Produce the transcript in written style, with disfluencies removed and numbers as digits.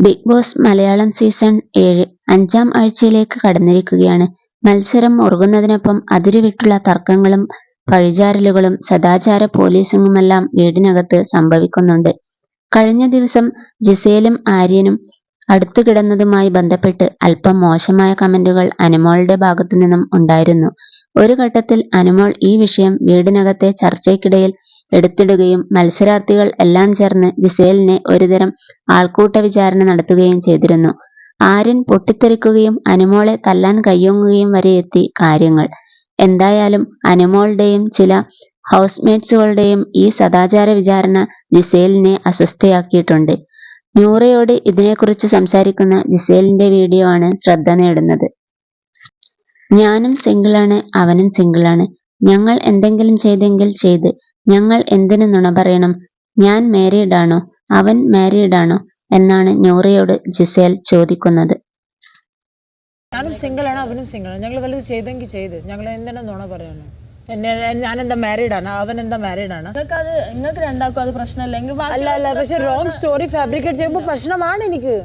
Big boss Malayalam season 7 അഞ്ചാം ആഴ്ചയിലേക്ക് കടന്നിരിക്കുകയാണ്. മത്സരം മുറുകുന്നതിനൊപ്പം അതിരുവിട്ടുള്ള തർക്കങ്ങളും പഴിചാരലുകളും സദാചാര പോലീസിങ്ങുമെല്ലാം വീടിനകത്ത് സംഭവിക്കുന്നുണ്ട്. കഴിഞ്ഞ ദിവസം ജിസേലും ആര്യനും അടുത്തുകിടന്നതുമായി ബന്ധപ്പെട്ട് അല്പം മോശമായ കമന്റുകൾ അനുമോളുടെ ഭാഗത്തുനിന്നും ഉണ്ടായിരുന്നു. ഒരു ഘട്ടത്തിൽ അനുമോൾ ഈ വിഷയം വീടിനകത്തെ ചർച്ചയ്ക്കിടയിൽ എടുത്തിടുകയും മത്സരാർത്ഥികൾ എല്ലാം ചേർന്ന് ജിസേലിനെ ഒരുതരം ആൾക്കൂട്ട വിചാരണ നടത്തുകയും ചെയ്തിരുന്നു. ആര്യൻ പൊട്ടിത്തെറിക്കുകയും അനുമോളെ തല്ലാൻ കയ്യോങ്ങുകയും വരെ എത്തി കാര്യങ്ങൾ. എന്തായാലും അനുമോളുടെയും ചില ഹൗസ്മേറ്റ്സുകളുടെയും ഈ സദാചാര വിചാരണ ജിസേലിനെ അസ്വസ്ഥയാക്കിയിട്ടുണ്ട്. നൂറയോട് ഇതിനെക്കുറിച്ച് സംസാരിക്കുന്ന ജിസേലിന്റെ വീഡിയോ ആണ് ശ്രദ്ധ നേടുന്നത്. ഞാനും സിംഗിളാണ്, അവനും സിംഗിളാണ്. ഞങ്ങൾ എന്തെങ്കിലും ചെയ്തെങ്കിൽ ചെയ്ത്. ഞങ്ങൾ എന്തിനു നുണ പറയണം? ഞാൻ മാരീഡാണോ, അവൻ മാരീഡാണോ എന്നാണ് നൂറയോട് ജിസേൽ ചോദിക്കുന്നത്. ഞാനും സിംഗിളാണ്, അവനും സിംഗിളാണ്. ഞങ്ങൾ വല്ലതും ചെയ്തെങ്കിൽ ചെയ്ത്. ഞങ്ങൾ എന്തിനാ നുണ പറയണം? ഞാൻ എന്താ മാരീഡാണ്, അവൻ എന്താ മാരീഡാണ്? നിങ്ങൾക്ക് രണ്ടാക്കും അത് പ്രശ്നമല്ലെങ്കിൽ അല്ല പക്ഷെ റോങ് സ്റ്റോറി ഫാബ്രിക്കേറ്റ് ചെയ്യുമ്പോൾ പ്രശ്നമാണ് എനിക്ക്.